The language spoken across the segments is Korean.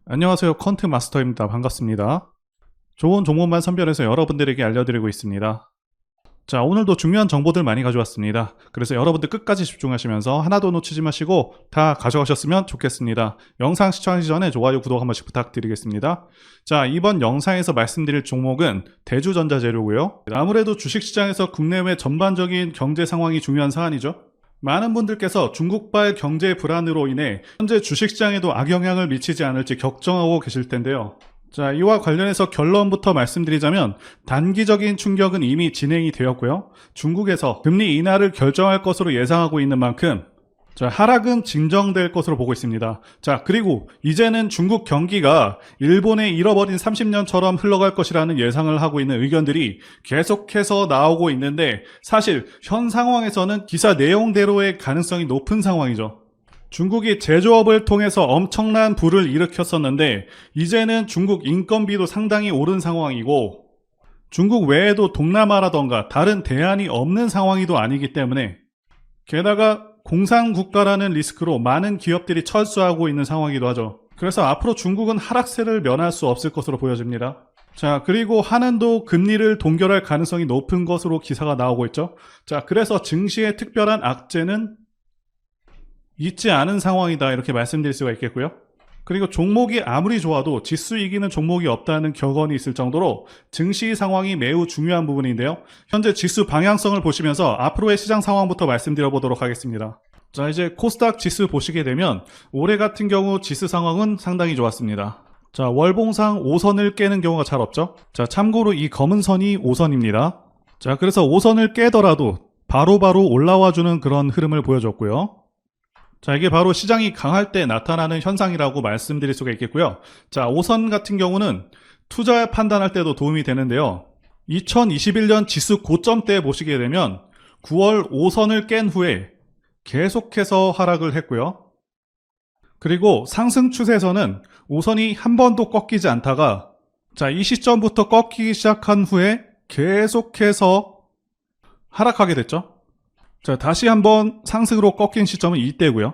안녕하세요. 퀀트 마스터입니다. 반갑습니다. 좋은 종목만 선별해서 여러분들에게 알려드리고 있습니다. 자, 오늘도 중요한 정보들 많이 가져왔습니다. 그래서 여러분들 끝까지 집중하시면서 하나도 놓치지 마시고 다 가져가셨으면 좋겠습니다. 영상 시청하기 전에 좋아요, 구독 한 번씩 부탁드리겠습니다. 자, 이번 영상에서 말씀드릴 종목은 대주전자재료고요. 아무래도 주식시장에서 국내외 전반적인 경제 상황이 중요한 사안이죠. 많은 분들께서 중국발 경제 불안으로 인해 현재 주식시장에도 악영향을 미치지 않을지 걱정하고 계실 텐데요. 자, 이와 관련해서 결론부터 말씀드리자면 단기적인 충격은 이미 진행이 되었고요. 중국에서 금리 인하를 결정할 것으로 예상하고 있는 만큼 자, 하락은 진정될 것으로 보고 있습니다. 자, 그리고 이제는 중국 경기가 일본의 잃어버린 30년처럼 흘러갈 것이라는 예상을 하고 있는 의견들이 계속해서 나오고 있는데 사실 현 상황에서는 기사 내용대로의 가능성이 높은 상황이죠. 중국이 제조업을 통해서 엄청난 부를 일으켰었는데 이제는 중국 인건비도 상당히 오른 상황이고 중국 외에도 동남아라던가 다른 대안이 없는 상황이도 아니기 때문에 게다가 공산국가라는 리스크로 많은 기업들이 철수하고 있는 상황이기도 하죠. 그래서 앞으로 중국은 하락세를 면할 수 없을 것으로 보여집니다. 자, 그리고 한은도 금리를 동결할 가능성이 높은 것으로 기사가 나오고 있죠. 자, 그래서 증시의 특별한 악재는 있지 않은 상황이다 이렇게 말씀드릴 수가 있겠고요. 그리고 종목이 아무리 좋아도 지수 이기는 종목이 없다는 격언이 있을 정도로 증시 상황이 매우 중요한 부분인데요. 현재 지수 방향성을 보시면서 앞으로의 시장 상황부터 말씀드려 보도록 하겠습니다. 자, 이제 코스닥 지수 보시게 되면 올해 같은 경우 지수 상황은 상당히 좋았습니다. 자, 월봉상 5선을 깨는 경우가 잘 없죠. 자, 참고로 이 검은 선이 5선입니다. 자, 그래서 5선을 깨더라도 바로바로 올라와주는 그런 흐름을 보여줬고요. 자, 이게 바로 시장이 강할 때 나타나는 현상이라고 말씀드릴 수가 있겠고요. 자, 5선 같은 경우는 투자 판단할 때도 도움이 되는데요. 2021년 지수 고점 때 보시게 되면 9월 5선을 깬 후에 계속해서 하락을 했고요. 그리고 상승 추세에서는 5선이 한 번도 꺾이지 않다가 자, 이 시점부터 꺾이기 시작한 후에 계속해서 하락하게 됐죠. 자, 다시 한번 상승으로 꺾인 시점은 이때고요.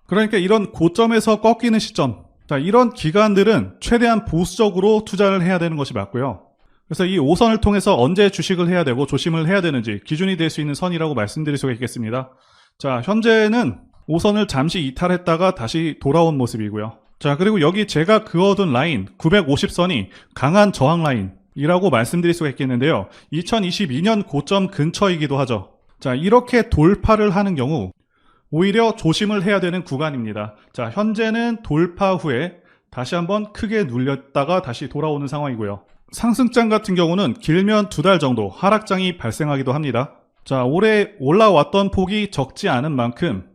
그러니까 이런 고점에서 꺾이는 시점, 자, 이런 기간들은 최대한 보수적으로 투자를 해야 되는 것이 맞고요. 그래서 이 5선을 통해서 언제 주식을 해야 되고 조심을 해야 되는지 기준이 될 수 있는 선이라고 말씀드릴 수가 있겠습니다. 자, 현재는 5선을 잠시 이탈했다가 다시 돌아온 모습이고요. 자, 그리고 여기 제가 그어둔 라인 950선이 강한 저항 라인이라고 말씀드릴 수가 있겠는데요. 2022년 고점 근처이기도 하죠. 자, 이렇게 돌파를 하는 경우 오히려 조심을 해야 되는 구간입니다. 자, 현재는 돌파 후에 다시 한번 크게 눌렸다가 다시 돌아오는 상황이고요. 상승장 같은 경우는 길면 2달 정도 하락장이 발생하기도 합니다. 자, 올해 올라왔던 폭이 적지 않은 만큼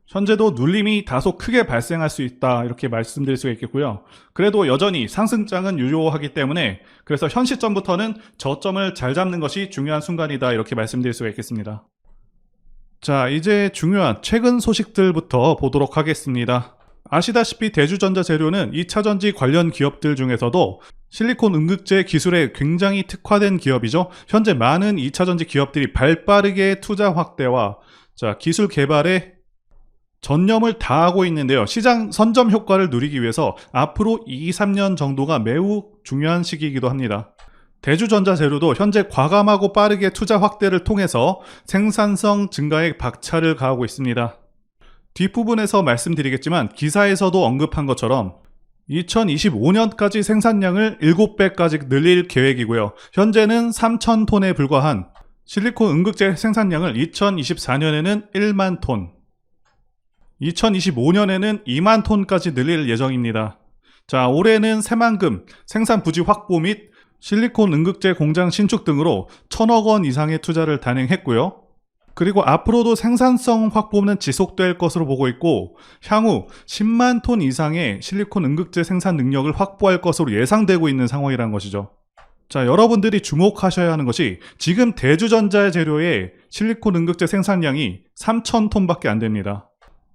현재도 눌림이 다소 크게 발생할 수 있다 이렇게 말씀드릴 수가 있겠고요. 그래도 여전히 상승장은 유효하기 때문에 그래서 현 시점부터는 저점을 잘 잡는 것이 중요한 순간이다 이렇게 말씀드릴 수가 있겠습니다. 자, 이제 중요한 최근 소식들부터 보도록 하겠습니다. 아시다시피 대주전자재료는 2차전지 관련 기업들 중에서도 실리콘 음극재 기술에 굉장히 특화된 기업이죠. 현재 많은 2차전지 기업들이 발빠르게 투자 확대와 자, 기술 개발에 전념을 다하고 있는데요. 시장 선점 효과를 누리기 위해서 앞으로 2, 3년 정도가 매우 중요한 시기이기도 합니다. 대주전자재료도 현재 과감하고 빠르게 투자 확대를 통해서 생산성 증가에 박차를 가하고 있습니다. 뒷부분에서 말씀드리겠지만 기사에서도 언급한 것처럼 2025년까지 생산량을 7배까지 늘릴 계획이고요. 현재는 3,000톤에 불과한 실리콘 음극재 생산량을 2024년에는 1만 톤, 2025년에는 2만 톤까지 늘릴 예정입니다. 자, 올해는 새만금 생산 부지 확보 및 실리콘 음극재 공장 신축 등으로 1,000억 원 이상의 투자를 단행했고요. 그리고 앞으로도 생산성 확보는 지속될 것으로 보고 있고 향후 10만 톤 이상의 실리콘 음극재 생산 능력을 확보할 것으로 예상되고 있는 상황이라는 것이죠. 자, 여러분들이 주목하셔야 하는 것이 지금 대주전자재료의 실리콘 음극재 생산량이 3,000톤밖에 안 됩니다.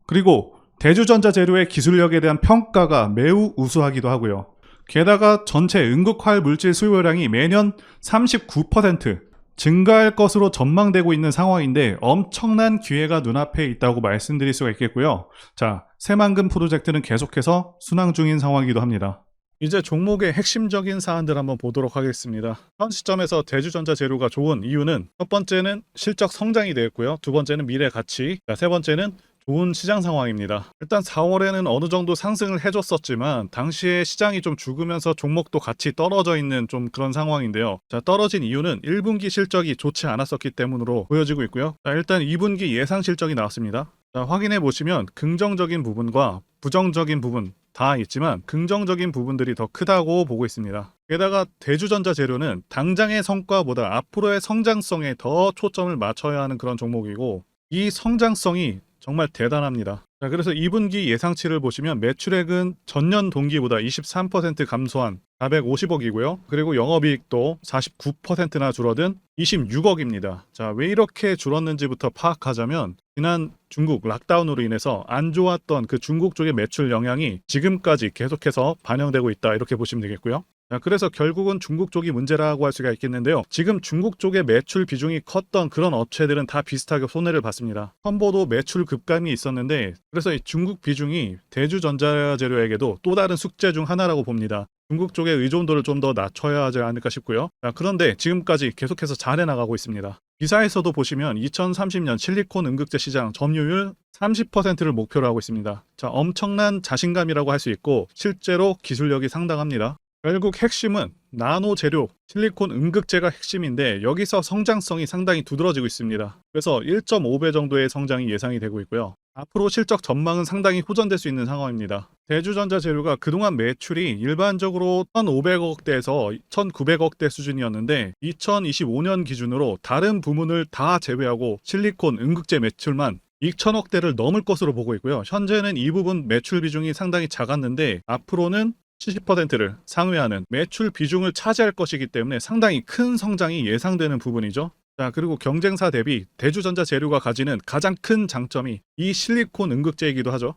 그리고 대주전자재료의 기술력에 대한 평가가 매우 우수하기도 하고요. 게다가 전체 음극활 물질 수요량이 매년 39%, 증가할 것으로 전망되고 있는 상황인데 엄청난 기회가 눈앞에 있다고 말씀드릴 수가 있겠고요. 자, 새만금 프로젝트는 계속해서 순항 중인 상황이기도 합니다. 이제 종목의 핵심적인 사안들 한번 보도록 하겠습니다. 현 시점에서 대주전자 재료가 좋은 이유는 첫 번째는 실적 성장이 되었고요. 두 번째는 미래 가치, 세 번째는 좋은 시장 상황입니다. 일단 4월에는 어느 정도 상승을 해줬었지만 당시에 시장이 좀 죽으면서 종목도 같이 떨어져 있는 좀 그런 상황인데요. 자, 떨어진 이유는 1분기 실적이 좋지 않았었기 때문으로 보여지고 있고요. 자, 일단 2분기 예상 실적이 나왔습니다. 자, 확인해 보시면 긍정적인 부분과 부정적인 부분 다 있지만 긍정적인 부분들이 더 크다고 보고 있습니다. 게다가 대주전자 재료는 당장의 성과보다 앞으로의 성장성에 더 초점을 맞춰야 하는 그런 종목이고 이 성장성이 정말 대단합니다. 자, 그래서 2분기 예상치를 보시면 매출액은 전년 동기보다 23% 감소한 450억이고요. 그리고 영업이익도 49%나 줄어든 26억입니다. 자, 왜 이렇게 줄었는지부터 파악하자면 지난 중국 락다운으로 인해서 안 좋았던 그 중국 쪽의 매출 영향이 지금까지 계속해서 반영되고 있다 이렇게 보시면 되겠고요. 자, 그래서 결국은 중국 쪽이 문제라고 할 수가 있겠는데요. 지금 중국 쪽의 매출 비중이 컸던 그런 업체들은 다 비슷하게 손해를 봤습니다. 첨보도 매출 급감이 있었는데 그래서 이 중국 비중이 대주전자재료에게도 또 다른 숙제 중 하나라고 봅니다. 중국 쪽의 의존도를 좀 더 낮춰야 하지 않을까 싶고요. 자, 그런데 지금까지 계속해서 잘해나가고 있습니다. 기사에서도 보시면 2030년 실리콘 음극재 시장 점유율 30%를 목표로 하고 있습니다. 자, 엄청난 자신감이라고 할 수 있고 실제로 기술력이 상당합니다. 결국 핵심은 나노 재료, 실리콘 음극재가 핵심인데 여기서 성장성이 상당히 두드러지고 있습니다. 그래서 1.5배 정도의 성장이 예상이 되고 있고요. 앞으로 실적 전망은 상당히 호전될 수 있는 상황입니다. 대주전자 재료가 그동안 매출이 일반적으로 1,500억대에서 1,900억대 수준이었는데 2025년 기준으로 다른 부문을 다 제외하고 실리콘 음극재 매출만 2,000억대를 넘을 것으로 보고 있고요. 현재는 이 부분 매출 비중이 상당히 작았는데 앞으로는 70%를 상회하는 매출 비중을 차지할 것이기 때문에 상당히 큰 성장이 예상되는 부분이죠. 자, 그리고 경쟁사 대비 대주전자 재료가 가지는 가장 큰 장점이 이 실리콘 음극재이기도 하죠.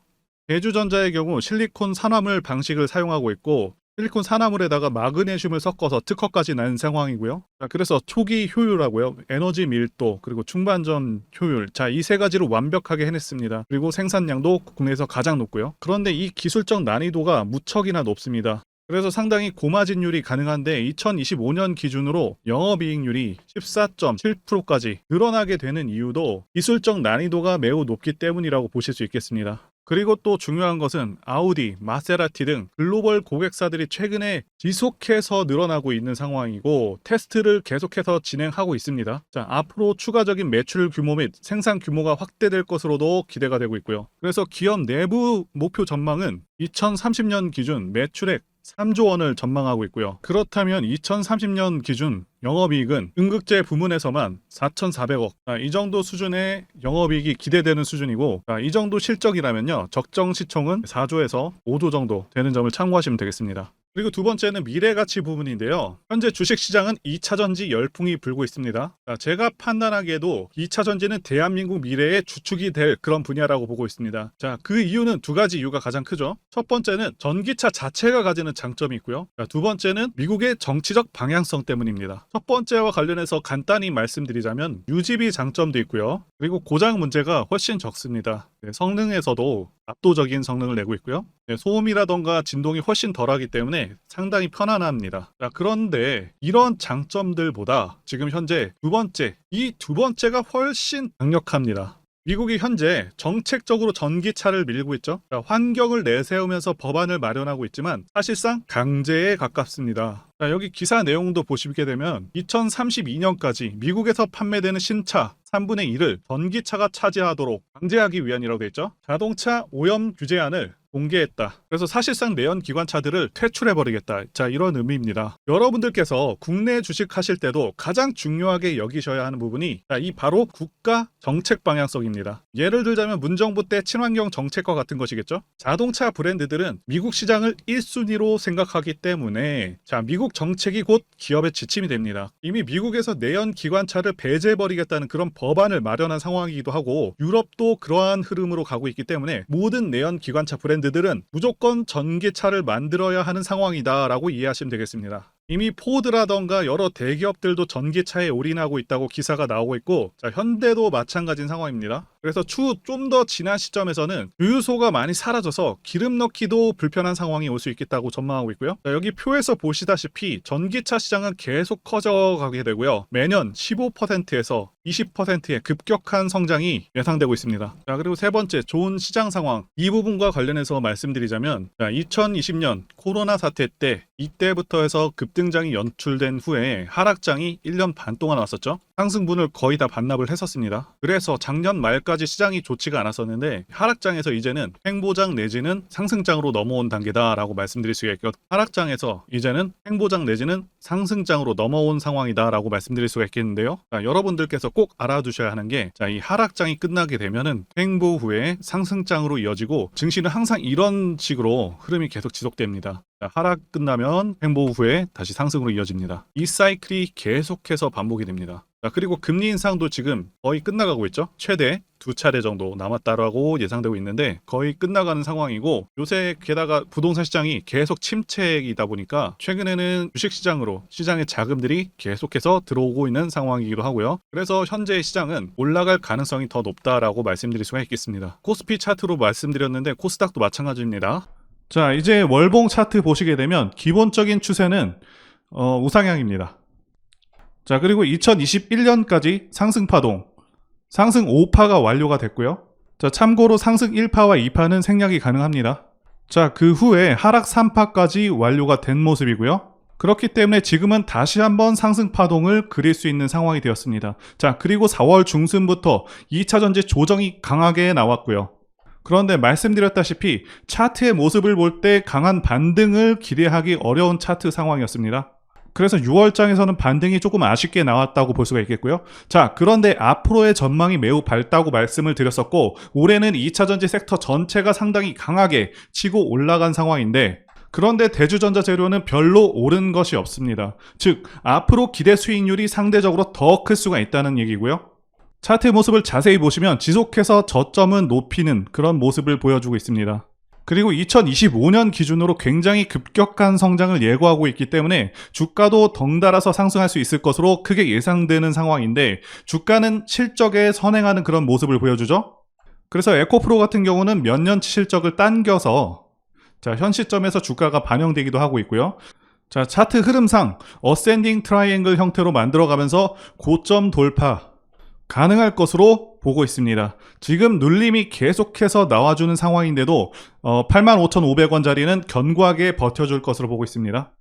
대주전자의 경우 실리콘 산화물 방식을 사용하고 있고 실리콘 산화물에다가 마그네슘을 섞어서 특허까지 난 상황이고요. 자, 그래서 초기 효율하고요, 에너지 밀도, 그리고 중반전 효율, 자, 이 세 가지를 완벽하게 해냈습니다. 그리고 생산량도 국내에서 가장 높고요. 그런데 이 기술적 난이도가 무척이나 높습니다. 그래서 상당히 고마진율이 가능한데 2025년 기준으로 영업이익률이 14.7%까지 늘어나게 되는 이유도 기술적 난이도가 매우 높기 때문이라고 보실 수 있겠습니다. 그리고 또 중요한 것은 아우디, 마세라티 등 글로벌 고객사들이 최근에 지속해서 늘어나고 있는 상황이고 테스트를 계속해서 진행하고 있습니다. 자, 앞으로 추가적인 매출 규모 및 생산 규모가 확대될 것으로도 기대가 되고 있고요. 그래서 기업 내부 목표 전망은 2030년 기준 매출액 3조 원을 전망하고 있고요. 그렇다면 2030년 기준 영업이익은 음극재 부문에서만 4,400억, 이 정도 수준의 영업이익이 기대되는 수준이고 이 정도 실적이라면요 적정 시총은 4조에서 5조 정도 되는 점을 참고하시면 되겠습니다. 그리고 두 번째는 미래가치 부분인데요. 현재 주식시장은 2차전지 열풍이 불고 있습니다. 제가 판단하기에도 2차전지는 대한민국 미래의 주축이 될 그런 분야라고 보고 있습니다. 자, 그 이유는 두 가지 이유가 가장 크죠. 첫 번째는 전기차 자체가 가지는 장점이 있고요. 두 번째는 미국의 정치적 방향성 때문입니다. 첫 번째와 관련해서 간단히 말씀드리자면 유지비 장점도 있고요. 그리고 고장 문제가 훨씬 적습니다. 성능에서도 압도적인 성능을 내고 있고요. 소음이라던가 진동이 훨씬 덜하기 때문에 상당히 편안합니다. 자, 그런데 이런 장점들보다 지금 현재 이 두 번째가 훨씬 강력합니다. 미국이 현재 정책적으로 전기차를 밀고 있죠. 자, 환경을 내세우면서 법안을 마련하고 있지만 사실상 강제에 가깝습니다. 자, 여기 기사 내용도 보시게 되면 2032년까지 미국에서 판매되는 신차 3분의 1을 전기차가 차지하도록 강제하기 위한이라고 되어 있죠. 자동차 오염 규제안을 공개했다. 그래서 사실상 내연 기관차들을 퇴출해버리겠다. 자, 이런 의미입니다. 여러분들께서 국내 주식하실 때도 가장 중요하게 여기셔야 하는 부분이 이 바로 국가 정책 방향성입니다. 예를 들자면 문정부 때 친환경 정책과 같은 것이겠죠. 자동차 브랜드들은 미국 시장을 1순위로 생각하기 때문에 자, 미국 정책이 곧 기업의 지침이 됩니다. 이미 미국에서 내연 기관차를 배제해버리겠다는 그런 법안을 마련한 상황이기도 하고 유럽도 그러한 흐름으로 가고 있기 때문에 모든 내연 기관차 브랜드들은 무조건 전기차를 만들어야 하는 상황이다 라고 이해하시면 되겠습니다. 이미 포드라던가 여러 대기업들도 전기차에 올인하고 있다고 기사가 나오고 있고, 자, 현대도 마찬가지인 상황입니다. 그래서 추후 좀 더 지난 시점에서는 주유소가 많이 사라져서 기름 넣기도 불편한 상황이 올 수 있겠다고 전망하고 있고요. 자, 여기 표에서 보시다시피 전기차 시장은 계속 커져가게 되고요. 매년 15%에서 20%의 급격한 성장이 예상되고 있습니다. 자, 그리고 세 번째, 좋은 시장 상황. 이 부분과 관련해서 말씀드리자면, 자, 2020년 코로나 사태 때 이때부터 해서 급등장이 연출된 후에 하락장이 1년 반 동안 왔었죠. 상승분을 거의 다 반납을 했었습니다. 그래서 작년 말까지 시장이 좋지가 않았었는데 하락장에서 이제는 횡보장 내지는 상승장으로 넘어온 단계다라고 말씀드릴 수가 있고, 하락장에서 이제는 횡보장 내지는 상승장으로 넘어온 상황이다라고 말씀드릴 수가 있겠는데요. 자, 여러분들께서 꼭 알아두셔야 하는 게, 자, 이 하락장이 끝나게 되면은 횡보 후에 상승장으로 이어지고 증시는 항상 이런 식으로 흐름이 계속 지속됩니다. 자, 하락 끝나면 횡보 후에 다시 상승으로 이어집니다. 이 사이클이 계속해서 반복이 됩니다. 자, 그리고 금리 인상도 지금 거의 끝나가고 있죠. 최대 2차례 정도 남았다라고 예상되고 있는데 거의 끝나가는 상황이고, 요새 게다가 부동산 시장이 계속 침체이다 보니까 최근에는 주식시장으로 시장의 자금들이 계속해서 들어오고 있는 상황이기도 하고요. 그래서 현재 시장은 올라갈 가능성이 더 높다라고 말씀드릴 수가 있겠습니다. 코스피 차트로 말씀드렸는데 코스닥도 마찬가지입니다. 자, 이제 월봉 차트 보시게 되면 기본적인 추세는 우상향입니다. 자, 그리고 2021년까지 상승 파동, 상승 5파가 완료가 됐고요. 자, 참고로 상승 1파와 2파는 생략이 가능합니다. 자, 그 후에 하락 3파까지 완료가 된 모습이고요. 그렇기 때문에 지금은 다시 한번 상승 파동을 그릴 수 있는 상황이 되었습니다. 자, 그리고 4월 중순부터 2차 전지 조정이 강하게 나왔고요. 그런데 말씀드렸다시피 차트의 모습을 볼 때 강한 반등을 기대하기 어려운 차트 상황이었습니다. 그래서 6월장에서는 반등이 조금 아쉽게 나왔다고 볼 수가 있겠고요. 자, 그런데 앞으로의 전망이 매우 밝다고 말씀을 드렸었고, 올해는 2차전지 섹터 전체가 상당히 강하게 치고 올라간 상황인데, 그런데 대주전자재료는 별로 오른 것이 없습니다. 즉, 앞으로 기대 수익률이 상대적으로 더 클 수가 있다는 얘기고요. 차트 모습을 자세히 보시면 지속해서 저점은 높이는 그런 모습을 보여주고 있습니다. 그리고 2025년 기준으로 굉장히 급격한 성장을 예고하고 있기 때문에 주가도 덩달아서 상승할 수 있을 것으로 크게 예상되는 상황인데, 주가는 실적에 선행하는 그런 모습을 보여주죠. 그래서 에코프로 같은 경우는 몇 년치 실적을 당겨서, 자, 현 시점에서 주가가 반영되기도 하고 있고요. 자, 차트 흐름상 어센딩 트라이앵글 형태로 만들어가면서 고점 돌파 가능할 것으로 보고 있습니다. 지금 눌림이 계속해서 나와주는 상황인데도 85,500원짜리는 견고하게 버텨줄 것으로 보고 있습니다.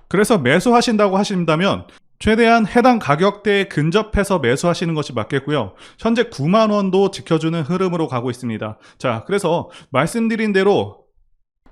그래서 매수하신다고 하신다면 최대한 해당 가격대에 근접해서 매수하시는 것이 맞겠고요. 현재 9만원도 지켜주는 흐름으로 가고 있습니다. 자, 그래서 말씀드린 대로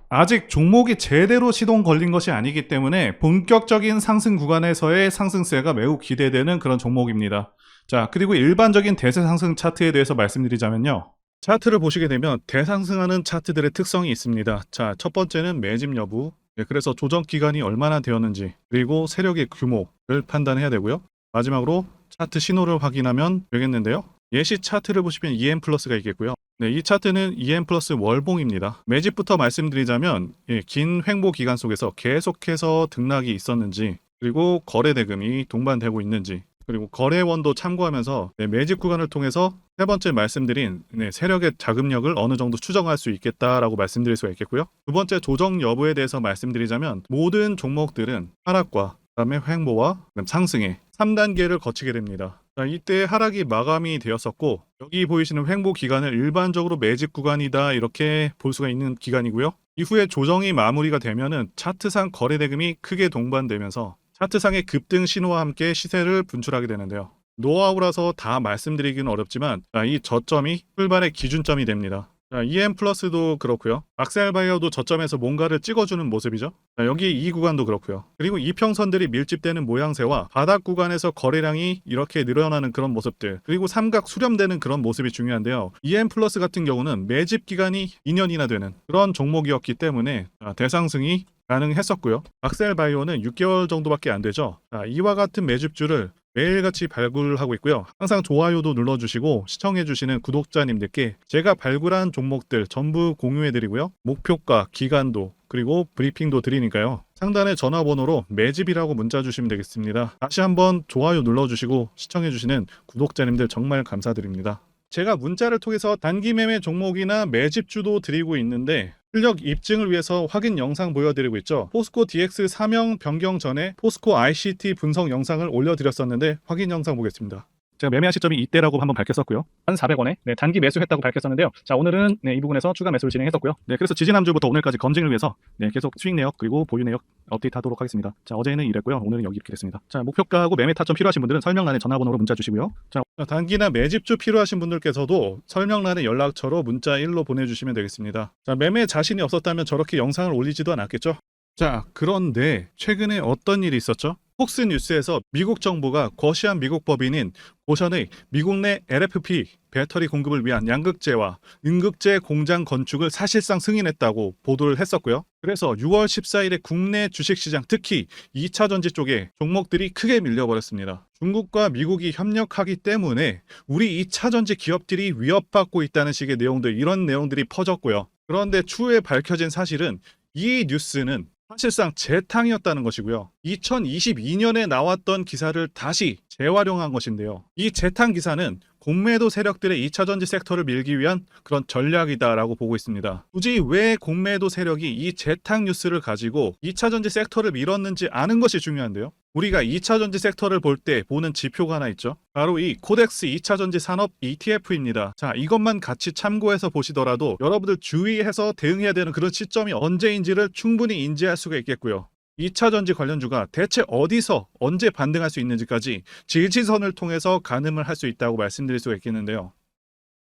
아직 종목이 제대로 시동 걸린 것이 아니기 때문에 본격적인 상승 구간에서의 상승세가 매우 기대되는 그런 종목입니다. 자, 그리고 일반적인 대세 상승 차트에 대해서 말씀드리자면요. 차트를 보시게 되면 대상승하는 차트들의 특성이 있습니다. 자, 첫 번째는 매집 여부, 그래서 조정 기간이 얼마나 되었는지, 그리고 세력의 규모를 판단해야 되고요. 마지막으로 차트 신호를 확인하면 되겠는데요. 예시 차트를 보시면 EM 플러스가 있겠고요. 네, 이 차트는 EM 플러스 월봉입니다. 매집부터 말씀드리자면 긴 횡보 기간 속에서 계속해서 등락이 있었는지, 그리고 거래 대금이 동반되고 있는지, 그리고 거래원도 참고하면서 매집 구간을 통해서 세 번째 말씀드린 세력의 자금력을 어느 정도 추정할 수 있겠다라고 말씀드릴 수가 있겠고요. 두 번째 조정 여부에 대해서 말씀드리자면 모든 종목들은 하락과 그다음에 횡보와 그다음 상승의 3단계를 거치게 됩니다. 자, 이때 하락이 마감이 되었었고, 여기 보이시는 횡보 기간을 일반적으로 매집 구간이다 이렇게 볼 수가 있는 기간이고요. 이후에 조정이 마무리가 되면은 차트상 거래 대금이 크게 동반되면서 차트상의 급등 신호와 함께 시세를 분출하게 되는데요. 노하우라서 다 말씀드리기는 어렵지만 이 저점이 출발의 기준점이 됩니다. 자, EM 플러스도 그렇고요. 악셀바이어도 저점에서 뭔가를 찍어주는 모습이죠. 자, 여기 이 구간도 그렇고요. 그리고 이평선들이 밀집되는 모양새와 바닥 구간에서 거래량이 이렇게 늘어나는 그런 모습들, 그리고 삼각 수렴되는 그런 모습이 중요한데요. EM 플러스 같은 경우는 매집 기간이 2년이나 되는 그런 종목이었기 때문에 대상승이 가능했었고요. 악셀바이오는 6개월 정도밖에 안 되죠. 자, 이와 같은 매집주를 매일같이 발굴하고 있고요. 항상 좋아요도 눌러주시고 시청해주시는 구독자님들께 제가 발굴한 종목들 전부 공유해드리고요. 목표가, 기간도 그리고 브리핑도 드리니까요. 상단의 전화번호로 매집이라고 문자 주시면 되겠습니다. 다시 한번 좋아요 눌러주시고 시청해주시는 구독자님들 정말 감사드립니다. 제가 문자를 통해서 단기 매매 종목이나 매집주도 드리고 있는데 실력 입증을 위해서 확인 영상 보여드리고 있죠. 포스코 DX 사명 변경 전에 포스코 ICT 분석 영상을 올려드렸었는데 확인 영상 보겠습니다. 제가 매매한 시점이 이때라고 한번 밝혔었고요. 1,400원에 단기 매수했다고 밝혔었는데요. 자, 오늘은 이 부분에서 추가 매수를 진행했었고요. 그래서 지지난주부터 오늘까지 검증을 위해서 계속 수익 내역 그리고 보유 내역 업데이트하도록 하겠습니다. 자, 어제는 이랬고요. 오늘은 여기 이렇게 됐습니다. 자, 목표가하고 매매 타점 필요하신 분들은 설명란에 전화번호로 문자 주시고요. 자, 단기나 매집주 필요하신 분들께서도 설명란에 연락처로 문자 1로 보내주시면 되겠습니다. 자, 매매 자신이 없었다면 저렇게 영상을 올리지도 않았겠죠. 자, 그런데 최근에 어떤 일이 있었죠? 폭스뉴스에서 미국 정부가 거시한 미국 법인인 고션의 미국 내 LFP 배터리 공급을 위한 양극재와 음극재 공장 건축을 사실상 승인했다고 보도를 했었고요. 그래서 6월 14일에 국내 주식시장 특히 2차 전지 쪽에 종목들이 크게 밀려버렸습니다. 중국과 미국이 협력하기 때문에 우리 2차 전지 기업들이 위협받고 있다는 식의 내용들, 이런 내용들이 퍼졌고요. 그런데 추후에 밝혀진 사실은 이 뉴스는 사실상 재탕이었다는 것이고요. 2022년에 나왔던 기사를 다시 재활용한 것인데요. 이 재탕 기사는 공매도 세력들의 2차전지 섹터를 밀기 위한 그런 전략이다라고 보고 있습니다. 굳이 왜 공매도 세력이 이 재탕 뉴스를 가지고 2차전지 섹터를 밀었는지 아는 것이 중요한데요. 우리가 2차전지 섹터를 볼 때 보는 지표가 하나 있죠. 바로 이 코덱스 2차전지 산업 ETF입니다. 자, 이것만 같이 참고해서 보시더라도 여러분들 주의해서 대응해야 되는 그런 시점이 언제인지를 충분히 인지할 수가 있겠고요. 2차전지 관련주가 대체 어디서 언제 반등할 수 있는지까지 지지선을 통해서 가늠을 할 수 있다고 말씀드릴 수가 있겠는데요.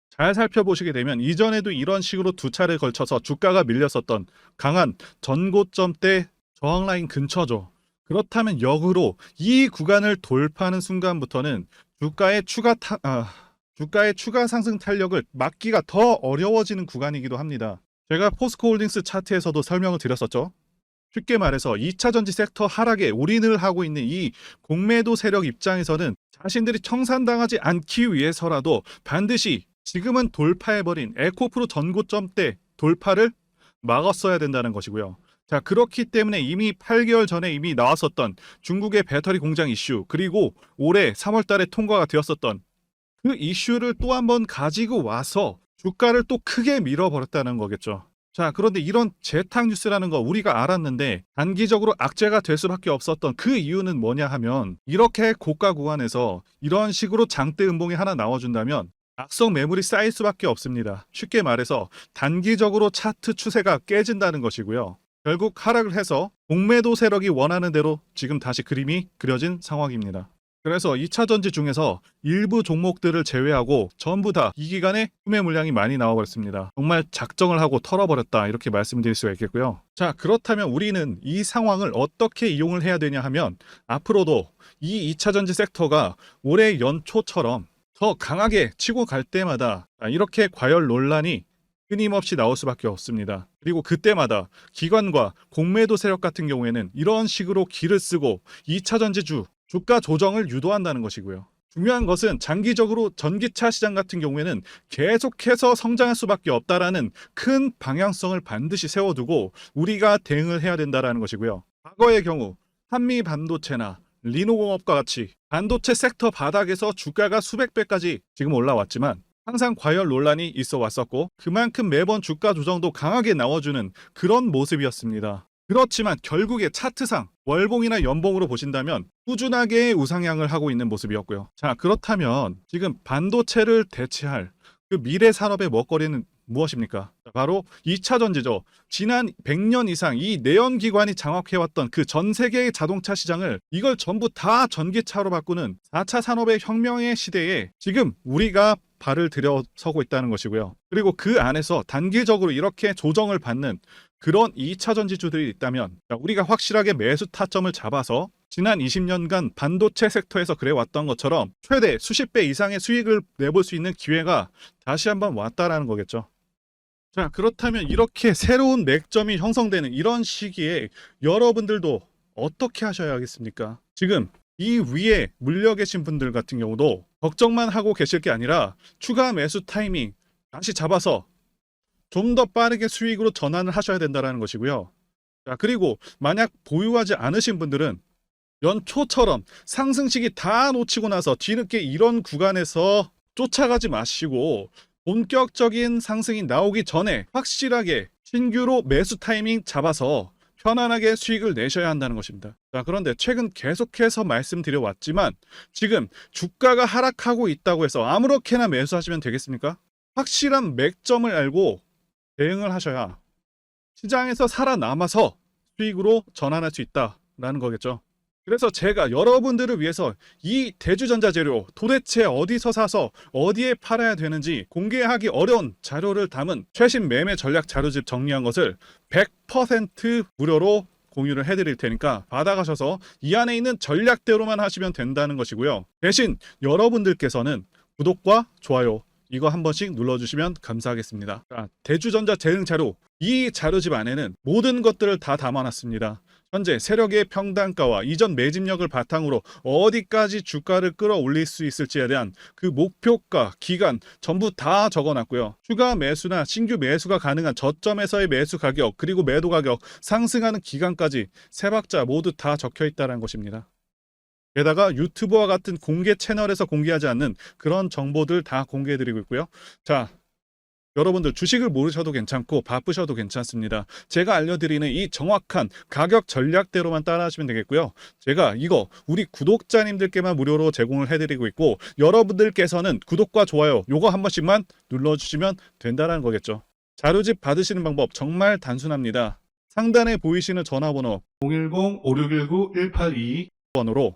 잘 살펴보시게 되면 이전에도 이런 식으로 두 차례 걸쳐서 주가가 밀렸었던 강한 전고점대 저항라인 근처죠. 그렇다면 역으로 이 구간을 돌파하는 순간부터는 주가의 추가 상승 탄력을 막기가 더 어려워지는 구간이기도 합니다. 제가 포스코홀딩스 차트에서도 설명을 드렸었죠. 쉽게 말해서 2차전지 섹터 하락에 올인을 하고 있는 이 공매도 세력 입장에서는 자신들이 청산당하지 않기 위해서라도 반드시 지금은 돌파해버린 에코프로 전고점대 돌파를 막았어야 된다는 것이고요. 자, 그렇기 때문에 이미 8개월 전에 이미 나왔었던 중국의 배터리 공장 이슈, 그리고 올해 3월 달에 통과가 되었었던 그 이슈를 또 한번 가지고 와서 주가를 또 크게 밀어버렸다는 거겠죠. 자, 그런데 이런 재탕 뉴스라는 거 우리가 알았는데 단기적으로 악재가 될 수밖에 없었던 그 이유는 뭐냐 하면, 이렇게 고가 구간에서 이런 식으로 장대 음봉이 하나 나와준다면 악성 매물이 쌓일 수밖에 없습니다. 쉽게 말해서 단기적으로 차트 추세가 깨진다는 것이고요. 결국 하락을 해서 공매도 세력이 원하는 대로 지금 다시 그림이 그려진 상황입니다. 그래서 2차 전지 중에서 일부 종목들을 제외하고 전부 다 이 기간에 구매 물량이 많이 나와버렸습니다. 정말 작정을 하고 털어버렸다, 이렇게 말씀드릴 수가 있겠고요. 자, 그렇다면 우리는 이 상황을 어떻게 이용을 해야 되냐 하면, 앞으로도 이 2차 전지 섹터가 올해 연초처럼 더 강하게 치고 갈 때마다 이렇게 과열 논란이 끊임없이 나올 수밖에 없습니다. 그리고 그때마다 기관과 공매도 세력 같은 경우에는 이런 식으로 기를 쓰고 2차 전지주 주가 조정을 유도한다는 것이고요. 중요한 것은 장기적으로 전기차 시장 같은 경우에는 계속해서 성장할 수밖에 없다라는 큰 방향성을 반드시 세워두고 우리가 대응을 해야 된다는 것이고요. 과거의 경우 한미 반도체나 리노공업과 같이 반도체 섹터 바닥에서 주가가 수백 배까지 지금 올라왔지만 항상 과열 논란이 있어 왔었고, 그만큼 매번 주가 조정도 강하게 나와주는 그런 모습이었습니다. 그렇지만 결국에 차트상 월봉이나 연봉으로 보신다면 꾸준하게 우상향을 하고 있는 모습이었고요. 자, 그렇다면 지금 반도체를 대체할 그 미래 산업의 먹거리는 무엇입니까? 바로 2차 전지죠. 지난 100년 이상 이 내연기관이 장악해왔던 그 전 세계의 자동차 시장을 이걸 전부 다 전기차로 바꾸는 4차 산업의 혁명의 시대에 지금 우리가 발을 들여서고 있다는 것이고요. 그리고 그 안에서 단기적으로 이렇게 조정을 받는 그런 2차 전지주들이 있다면 우리가 확실하게 매수 타점을 잡아서 지난 20년간 반도체 섹터에서 그래왔던 것처럼 최대 수십 배 이상의 수익을 내볼 수 있는 기회가 다시 한번 왔다라는 거겠죠. 자, 그렇다면 이렇게 새로운 맥점이 형성되는 이런 시기에 여러분들도 어떻게 하셔야 하겠습니까? 지금 이 위에 물려 계신 분들 같은 경우도 걱정만 하고 계실 게 아니라 추가 매수 타이밍 다시 잡아서 좀 더 빠르게 수익으로 전환을 하셔야 된다는 것이고요. 자, 그리고 만약 보유하지 않으신 분들은 연초처럼 상승시기 다 놓치고 나서 뒤늦게 이런 구간에서 쫓아가지 마시고 본격적인 상승이 나오기 전에 확실하게 신규로 매수 타이밍 잡아서 편안하게 수익을 내셔야 한다는 것입니다. 자, 그런데 최근 계속해서 말씀드려 왔지만 지금 주가가 하락하고 있다고 해서 아무렇게나 매수하시면 되겠습니까? 확실한 맥점을 알고 대응을 하셔야 시장에서 살아남아서 수익으로 전환할 수 있다라는 거겠죠. 그래서 제가 여러분들을 위해서 이 대주전자재료 도대체 어디서 사서 어디에 팔아야 되는지 공개하기 어려운 자료를 담은 최신 매매 전략 자료집 정리한 것을 100% 무료로 공유를 해드릴 테니까 받아가셔서 이 안에 있는 전략대로만 하시면 된다는 것이고요. 대신 여러분들께서는 구독과 좋아요 이거 한 번씩 눌러주시면 감사하겠습니다. 자, 대주전자 대응 자료, 이 자료집 안에는 모든 것들을 다 담아놨습니다. 현재 세력의 평단가와 이전 매집력을 바탕으로 어디까지 주가를 끌어올릴 수 있을지에 대한 그 목표가, 기간 전부 다 적어놨고요. 추가 매수나 신규 매수가 가능한 저점에서의 매수 가격, 그리고 매도 가격, 상승하는 기간까지 세 박자 모두 다 적혀 있다는 것입니다. 게다가 유튜브와 같은 공개 채널에서 공개하지 않는 그런 정보들 다 공개해드리고 있고요. 자, 여러분들 주식을 모르셔도 괜찮고 바쁘셔도 괜찮습니다. 제가 알려드리는 이 정확한 가격 전략대로만 따라하시면 되겠고요. 제가 이거 우리 구독자님들께만 무료로 제공을 해드리고 있고 여러분들께서는 구독과 좋아요 요거 한 번씩만 눌러주시면 된다는 거겠죠. 자료집 받으시는 방법 정말 단순합니다. 상단에 보이시는 전화번호 010-5619-182번으로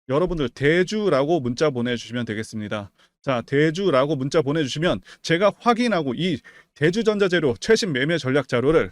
여러분들 대주라고 문자 보내주시면 되겠습니다. 자, 대주라고 문자 보내주시면 제가 확인하고 이 대주전자재료 최신 매매 전략 자료를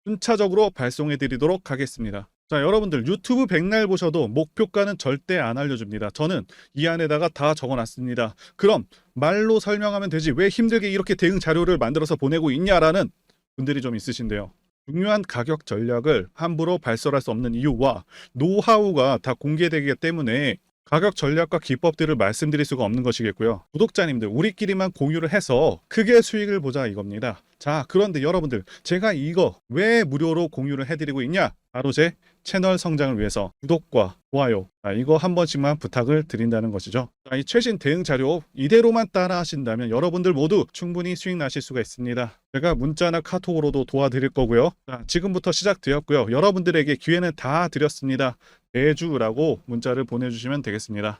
순차적으로 발송해 드리도록 하겠습니다. 자, 여러분들 유튜브 백날 보셔도 목표가는 절대 안 알려줍니다. 저는 이 안에다가 다 적어놨습니다. 그럼 말로 설명하면 되지 왜 힘들게 이렇게 대응 자료를 만들어서 보내고 있냐라는 분들이 좀 있으신데요. 중요한 가격 전략을 함부로 발설할 수 없는 이유와 노하우가 다 공개되기 때문에 가격 전략과 기법들을 말씀드릴 수가 없는 것이겠고요. 구독자님들 우리끼리만 공유를 해서 크게 수익을 보자 이겁니다. 자, 그런데 여러분들 제가 이거 왜 무료로 공유를 해드리고 있냐? 바로 제 채널 성장을 위해서 구독과 좋아요 이거 한 번씩만 부탁을 드린다는 것이죠. 자, 이 최신 대응 자료 이대로만 따라 하신다면 여러분들 모두 충분히 수익 나실 수가 있습니다. 제가 문자나 카톡으로도 도와드릴 거고요. 자, 지금부터 시작되었고요. 여러분들에게 기회는 다 드렸습니다. 대주라고 문자를 보내주시면 되겠습니다.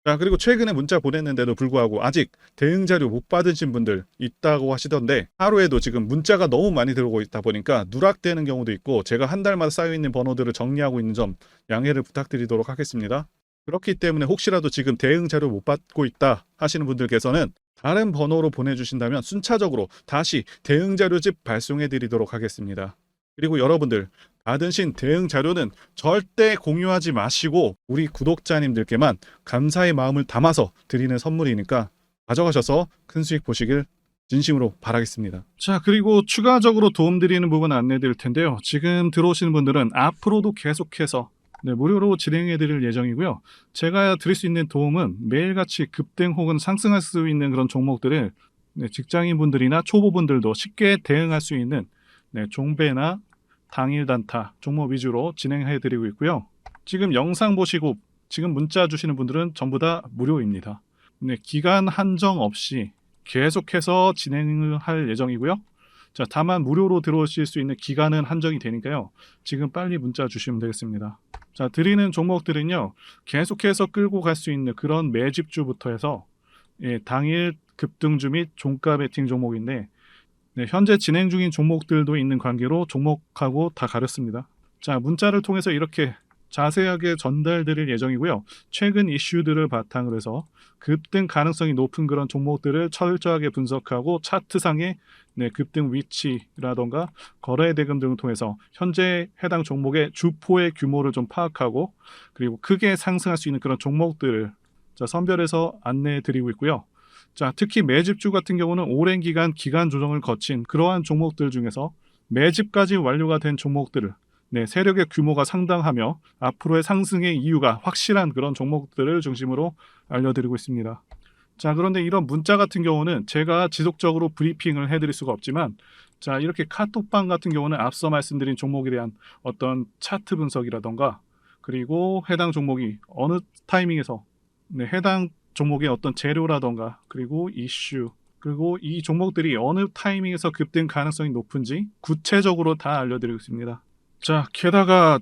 자, 그리고 최근에 문자 보냈는데도 불구하고 아직 대응 자료 못 받으신 분들 있다고 하시던데 하루에도 지금 문자가 너무 많이 들어오고 있다 보니까 누락되는 경우도 있고 제가 한 달마다 쌓여있는 번호들을 정리하고 있는 점 양해를 부탁드리도록 하겠습니다. 그렇기 때문에 혹시라도 지금 대응 자료 못 받고 있다 하시는 분들께서는 다른 번호로 보내주신다면 순차적으로 다시 대응 자료집 발송해 드리도록 하겠습니다. 그리고 여러분들 받으신 대응 자료는 절대 공유하지 마시고 우리 구독자님들께만 감사의 마음을 담아서 드리는 선물이니까 가져가셔서 큰 수익 보시길 진심으로 바라겠습니다. 자, 그리고 추가적으로 도움드리는 부분 안내 드릴 텐데요. 지금 들어오시는 분들은 앞으로도 계속해서 무료로 진행해 드릴 예정이고요. 제가 드릴 수 있는 도움은 매일같이 급등 혹은 상승할 수 있는 그런 종목들을 직장인분들이나 초보분들도 쉽게 대응할 수 있는 종배나 당일 단타 종목 위주로 진행해 드리고 있고요. 지금 영상 보시고 지금 문자 주시는 분들은 전부 다 무료입니다. 기간 한정 없이 계속해서 진행을 할 예정이고요. 자, 다만 무료로 들어오실 수 있는 기간은 한정이 되니까요. 지금 빨리 문자 주시면 되겠습니다. 자, 드리는 종목들은요. 계속해서 끌고 갈 수 있는 그런 매집주부터 해서 당일 급등주 및 종가 베팅 종목인데 현재 진행 중인 종목들도 있는 관계로 종목하고 다 가렸습니다. 자, 문자를 통해서 이렇게 자세하게 전달드릴 예정이고요. 최근 이슈들을 바탕으로 해서 급등 가능성이 높은 그런 종목들을 철저하게 분석하고 차트상의 급등 위치라던가 거래 대금 등을 통해서 현재 해당 종목의 주포의 규모를 좀 파악하고 그리고 크게 상승할 수 있는 그런 종목들을 선별해서 안내해 드리고 있고요. 자, 특히 매집주 같은 경우는 오랜 기간 조정을 거친 그러한 종목들 중에서 매집까지 완료가 된 종목들을 네, 세력의 규모가 상당하며 앞으로의 상승의 이유가 확실한 그런 종목들을 중심으로 알려드리고 있습니다. 자, 그런데 이런 문자 같은 경우는 제가 지속적으로 브리핑을 해드릴 수가 없지만, 자, 이렇게 카톡방 같은 경우는 앞서 말씀드린 종목에 대한 어떤 차트 분석이라던가, 그리고 해당 종목이 어느 타이밍에서 해당 종목의 어떤 재료라던가, 그리고 이슈, 그리고 이 종목들이 어느 타이밍에서 급등 가능성이 높은지 구체적으로 다 알려드리고 있습니다. 자, 게다가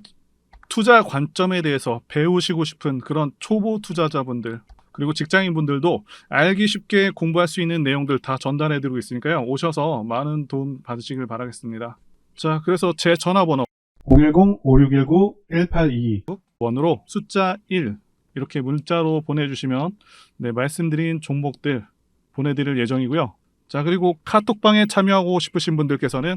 투자 관점에 대해서 배우시고 싶은 그런 초보 투자자분들, 그리고 직장인분들도 알기 쉽게 공부할 수 있는 내용들 다 전달해드리고 있으니까요. 오셔서 많은 도움 받으시길 바라겠습니다. 자, 그래서 제 전화번호 010-5619-1822 번호로 숫자 1 이렇게 문자로 보내주시면 말씀드린 종목들 보내드릴 예정이고요. 자, 그리고 카톡방에 참여하고 싶으신 분들께서는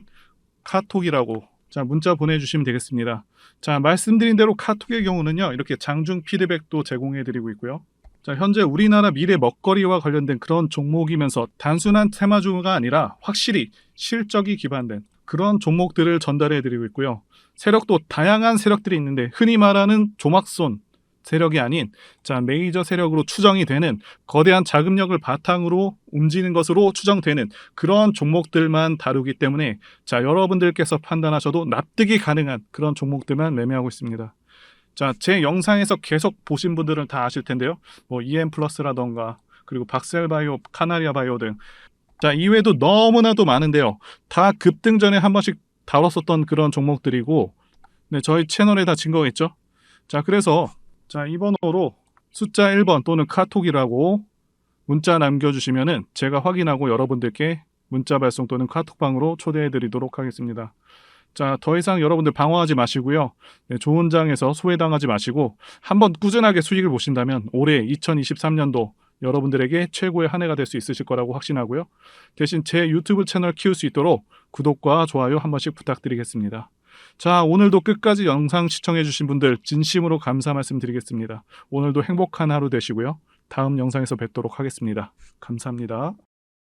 카톡이라고 문자 보내주시면 되겠습니다. 자, 말씀드린 대로 카톡의 경우는요, 이렇게 장중 피드백도 제공해드리고 있고요. 자, 현재 우리나라 미래 먹거리와 관련된 그런 종목이면서 단순한 테마주가 아니라 확실히 실적이 기반된 그런 종목들을 전달해드리고 있고요. 세력도 다양한 세력들이 있는데 흔히 말하는 조막손 세력이 아닌 메이저 세력으로 추정이 되는 거대한 자금력을 바탕으로 움직이는 것으로 추정되는 그런 종목들만 다루기 때문에 여러분들께서 판단하셔도 납득이 가능한 그런 종목들만 매매하고 있습니다. 자, 제 영상에서 계속 보신 분들은 다 아실 텐데요. EM플러스라던가 그리고 박셀바이오, 카나리아바이오 등 이외에도 너무나도 많은데요. 다 급등 전에 한 번씩 다뤘었던 그런 종목들이고 저희 채널에 다 증거가 있죠. 자, 그래서 이 번호로 숫자 1번 또는 카톡이라고 문자 남겨주시면은 제가 확인하고 여러분들께 문자 발송 또는 카톡방으로 초대해 드리도록 하겠습니다. 자, 더 이상 여러분들 방황하지 마시고요. 좋은 장에서 소외당하지 마시고 한번 꾸준하게 수익을 보신다면 올해 2023년도 여러분들에게 최고의 한 해가 될 수 있으실 거라고 확신하고요. 대신 제 유튜브 채널 키울 수 있도록 구독과 좋아요 한 번씩 부탁드리겠습니다. 자, 오늘도 끝까지 영상 시청해주신 분들 진심으로 감사 말씀드리겠습니다. 오늘도 행복한 하루 되시고요. 다음 영상에서 뵙도록 하겠습니다. 감사합니다.